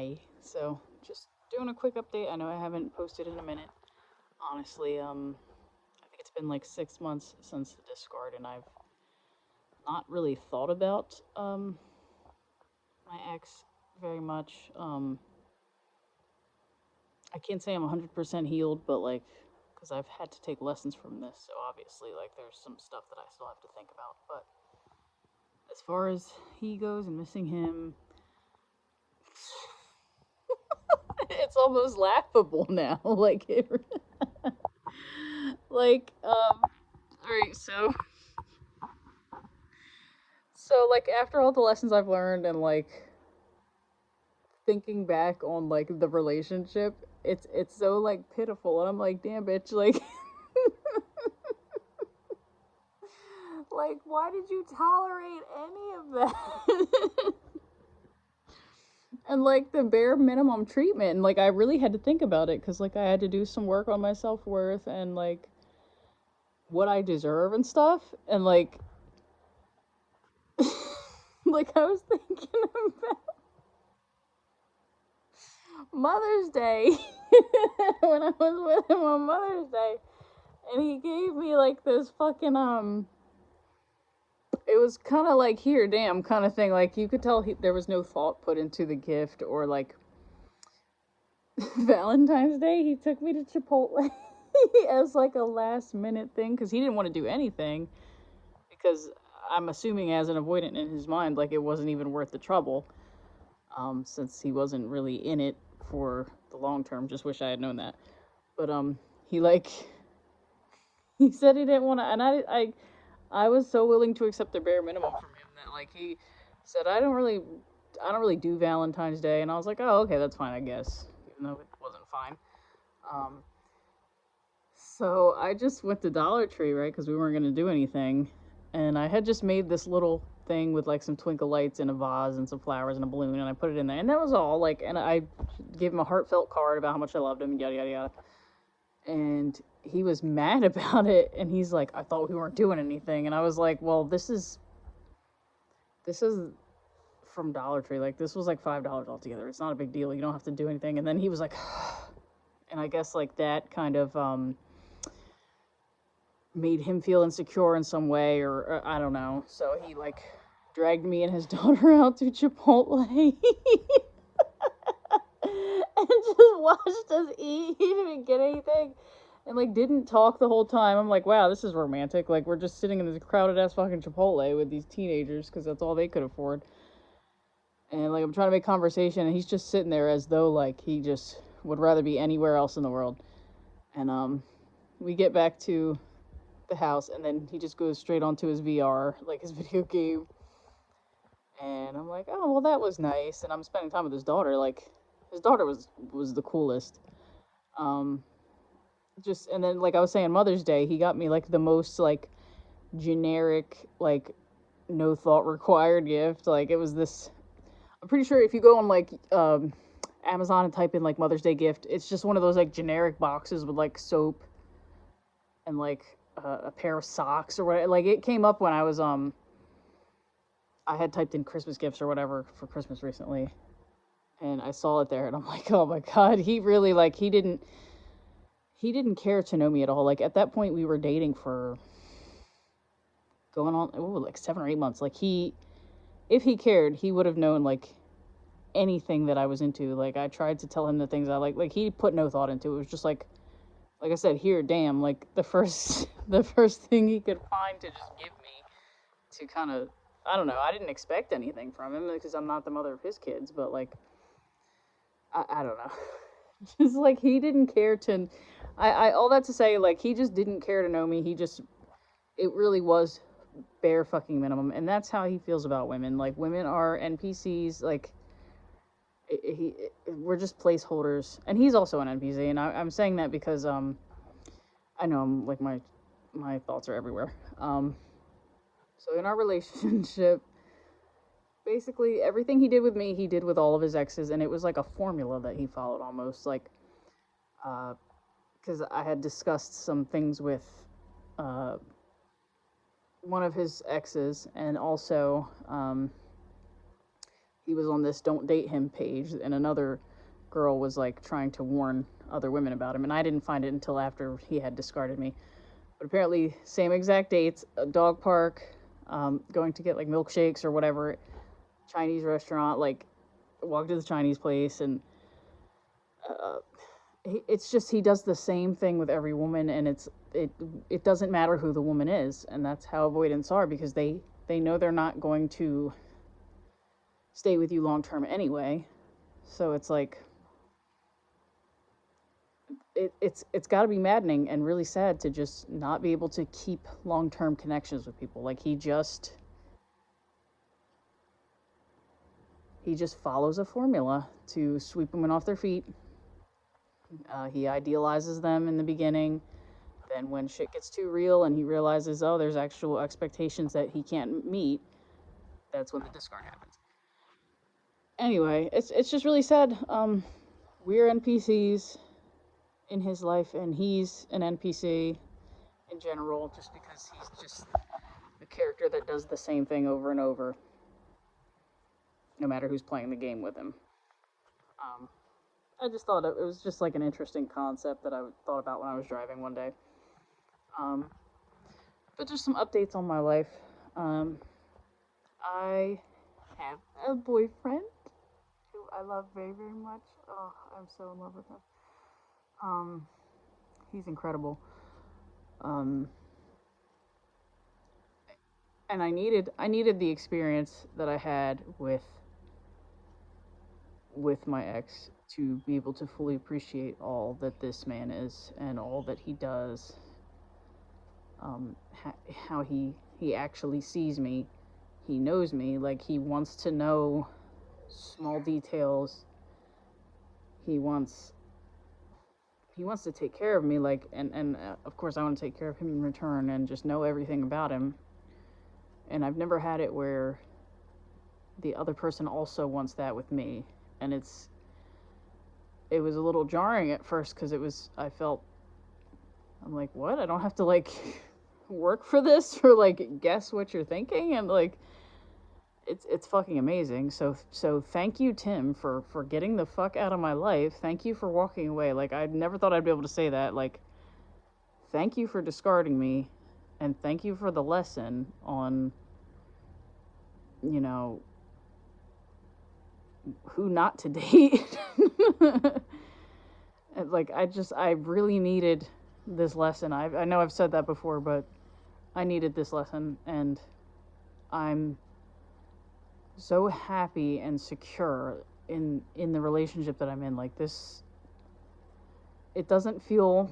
Hi. So, just doing a quick update. I know I haven't posted in a minute. Honestly, I think it's been like 6 months since the discard, and I've not really thought about my ex very much. I can't say I'm 100% healed, but like, because I've had to take lessons from this, so obviously, like, there's some stuff that I still have to think about. But as far as he goes and missing him, it's almost laughable now. Like, all right, like after all the lessons I've learned and like thinking back on like the relationship, it's so like pitiful, and I'm like, damn, bitch, like, like why did you tolerate any of that? And like the bare minimum treatment, and like I really had to think about it because like I had to do some work on my self worth and like what I deserve and stuff, and like, like I was thinking about Mother's Day when I was with him on Mother's Day, and he gave me like this fucking It was kind of like, here, damn, kind of thing. Like you could tell there was no thought put into the gift, or like Valentine's Day, he took me to Chipotle as like a last minute thing because he didn't want to do anything because I'm assuming as an avoidant in his mind, like it wasn't even worth the trouble, since he wasn't really in it for the long term. Just wish I had known that. But he like he said he didn't want to, and I was so willing to accept the bare minimum from him that like he said I don't really do Valentine's Day, and I was like, oh, okay, that's fine, I guess, even though it wasn't fine. Um, so I just went to Dollar Tree, right, because we weren't gonna do anything, and I had just made this little thing with like some twinkle lights in a vase and some flowers and a balloon, and I put it in there, and that was all. Like, and I gave him a heartfelt card about how much I loved him, yada yada yada, and he was mad about it, and he's like, I thought we weren't doing anything, and I was like, well, this is from Dollar Tree, like this was like $5 altogether, it's not a big deal, you don't have to do anything. And then he was like, and I guess like that kind of made him feel insecure in some way, or I don't know, so he like dragged me and his daughter out to Chipotle and just watched us eat. He didn't get anything and like didn't talk the whole time. I'm like, wow, this is romantic. Like we're just sitting in this crowded ass fucking Chipotle with these teenagers because that's all they could afford. And like I'm trying to make conversation, and he's just sitting there as though like he just would rather be anywhere else in the world. And we get back to the house, and then he just goes straight onto his VR, like his video game. And I'm like, oh well, that was nice. And I'm spending time with his daughter. Like his daughter was the coolest. Um, just and then like I was saying, Mother's Day, he got me like the most like generic, like no thought required gift. Like it was this. I'm pretty sure if you go on like Amazon and type in like Mother's Day gift, it's just one of those like generic boxes with like soap and like a pair of socks or whatever. Like it came up when I had typed in Christmas gifts or whatever for Christmas recently, and I saw it there, and I'm like, oh my god, he really like he didn't care to know me at all. Like at that point, we were dating for going on like 7 or 8 months. Like if he cared, he would have known like anything that I was into. Like I tried to tell him the things I like. Like he put no thought into it. It was just like I said, here, damn, like the first the first thing he could find to just give me to kind of, I don't know. I didn't expect anything from him because I'm not the mother of his kids, but like I don't know. Just like he didn't care to. I all that to say, like he just didn't care to know me. He just, it really was bare fucking minimum, and that's how he feels about women. Like women are NPCs. Like we're just placeholders, and he's also an NPC. And I'm saying that because I know I'm like my thoughts are everywhere. So in our relationship, basically everything he did with me, he did with all of his exes, and it was like a formula that he followed almost. Like, because I had discussed some things with uh, one of his exes, and also he was on this don't date him page, and another girl was like trying to warn other women about him, and I didn't find it until after he had discarded me. But apparently, same exact dates, a dog park, going to get like milkshakes or whatever, Chinese restaurant, like walk to the Chinese place, and uh, it's just he does the same thing with every woman, and it doesn't matter who the woman is, and that's how avoidants are because they know they're not going to stay with you long term anyway. So it's like it's got to be maddening and really sad to just not be able to keep long term connections with people. Like he just follows a formula to sweep women off their feet. He idealizes them in the beginning. Then when shit gets too real and he realizes, oh, there's actual expectations that he can't meet, that's when the discard happens. Anyway, it's just really sad. We're NPCs in his life, and he's an NPC in general, just because he's just a character that does the same thing over and over, no matter who's playing the game with him. Um, I just thought it was just like an interesting concept that I thought about when I was driving one day. Um, but just some updates on my life. Um, I have a boyfriend who I love very, very much. Oh, I'm so in love with him. Um, he's incredible. Um, and I needed the experience that I had with my ex to be able to fully appreciate all that this man is and all that he does. How he actually sees me, he knows me. Like he wants to know small details. He wants he wants to take care of me. Like and of course I want to take care of him in return and just know everything about him. And I've never had it where the other person also wants that with me, and it was a little jarring at first because I'm like, what? I don't have to like work for this or like guess what you're thinking, and like it's fucking amazing. So thank you, Tim, for getting the fuck out of my life. Thank you for walking away. Like I never thought I'd be able to say that. Like thank you for discarding me, and thank you for the lesson on you know who not to date. Like I really needed this lesson. I know I've said that before, but I needed this lesson, and I'm so happy and secure in the relationship that I'm in. Like this, it doesn't feel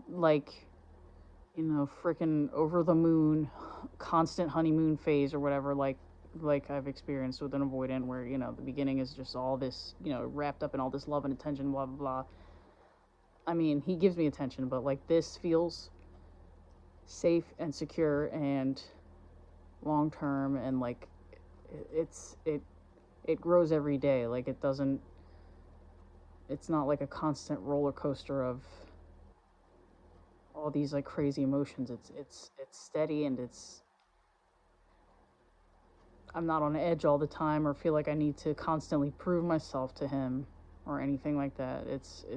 like freaking over the moon, constant honeymoon phase or whatever. Like I've experienced with an avoidant, where the beginning is just all this wrapped up in all this love and attention, blah blah blah. I mean, he gives me attention, but like this feels safe and secure and long term, and like it's it grows every day. Like it's not like a constant roller coaster of all these like crazy emotions. It's steady, and I'm not on edge all the time or feel like I need to constantly prove myself to him or anything like that. It's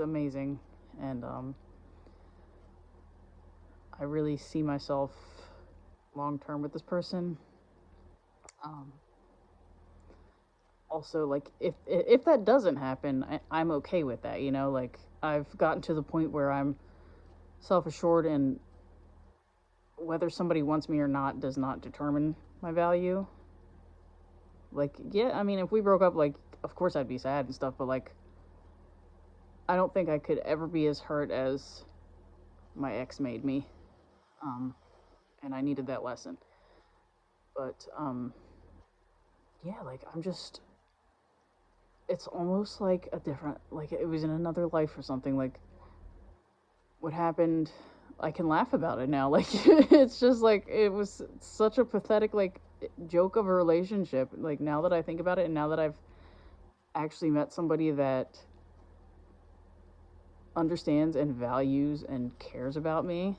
amazing, and I really see myself long term with this person. Um, Also, like if that doesn't happen, I'm okay with that. Like I've gotten to the point where I'm self assured, and whether somebody wants me or not does not determine my value. Like, yeah, I mean, if we broke up, like, of course I'd be sad and stuff, but like, I don't think I could ever be as hurt as my ex made me. Um, and I needed that lesson. But yeah, like it's almost like a different, like it was in another life or something. Like what happened, I can laugh about it now. Like it's just like it was such a pathetic like joke of a relationship. Like now that I think about it, and now that I've actually met somebody that understands and values and cares about me,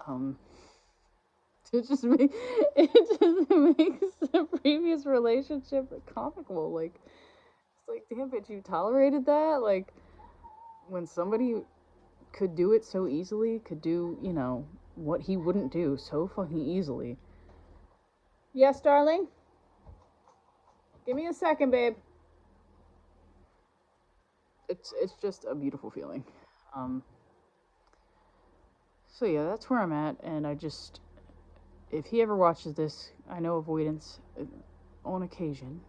um, it just makes the previous relationship comical. Like, it's like, damn bitch, you tolerated that? Like, when somebody could do it so easily, could do, what he wouldn't do so fucking easily. Yes, darling? Give me a second, babe. It's just a beautiful feeling. Um, so yeah, that's where I'm at, and I just, if he ever watches this, I know avoidance, on occasion,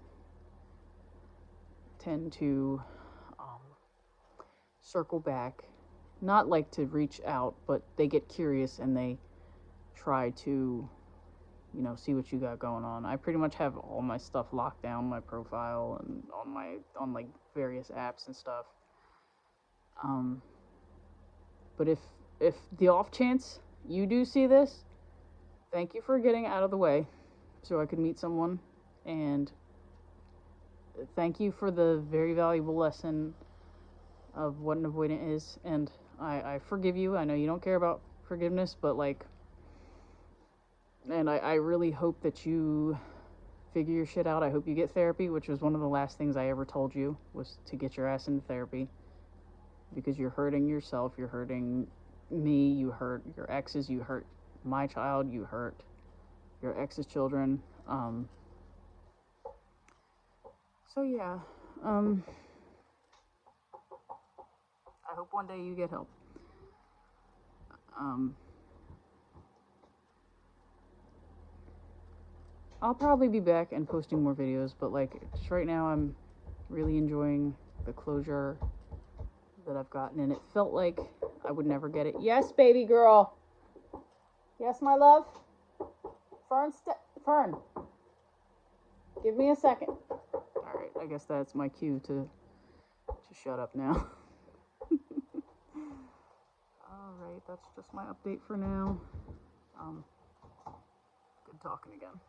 tend to circle back, not like to reach out, but they get curious and they try to, see what you got going on. I pretty much have all my stuff locked down, my profile and on like various apps and stuff. Um, but if the off chance you do see this, thank you for getting out of the way so I could meet someone, and thank you for the very valuable lesson of what an avoidant is. And I forgive you. I know you don't care about forgiveness, but like, and I really hope that you figure your shit out. I hope you get therapy, which was one of the last things I ever told you, was to get your ass into therapy, because you're hurting yourself, you're hurting me, you hurt your exes, you hurt my child, you hurt your ex's children. So yeah, I hope one day you get help. I'll probably be back and posting more videos, but like, just right now I'm really enjoying the closure that I've gotten, and it felt like I would never get it. Yes, baby girl. Yes, my love. Fern, give me a second. All right, I guess that's my cue to shut up now. All right, that's just my update for now. Good talking again.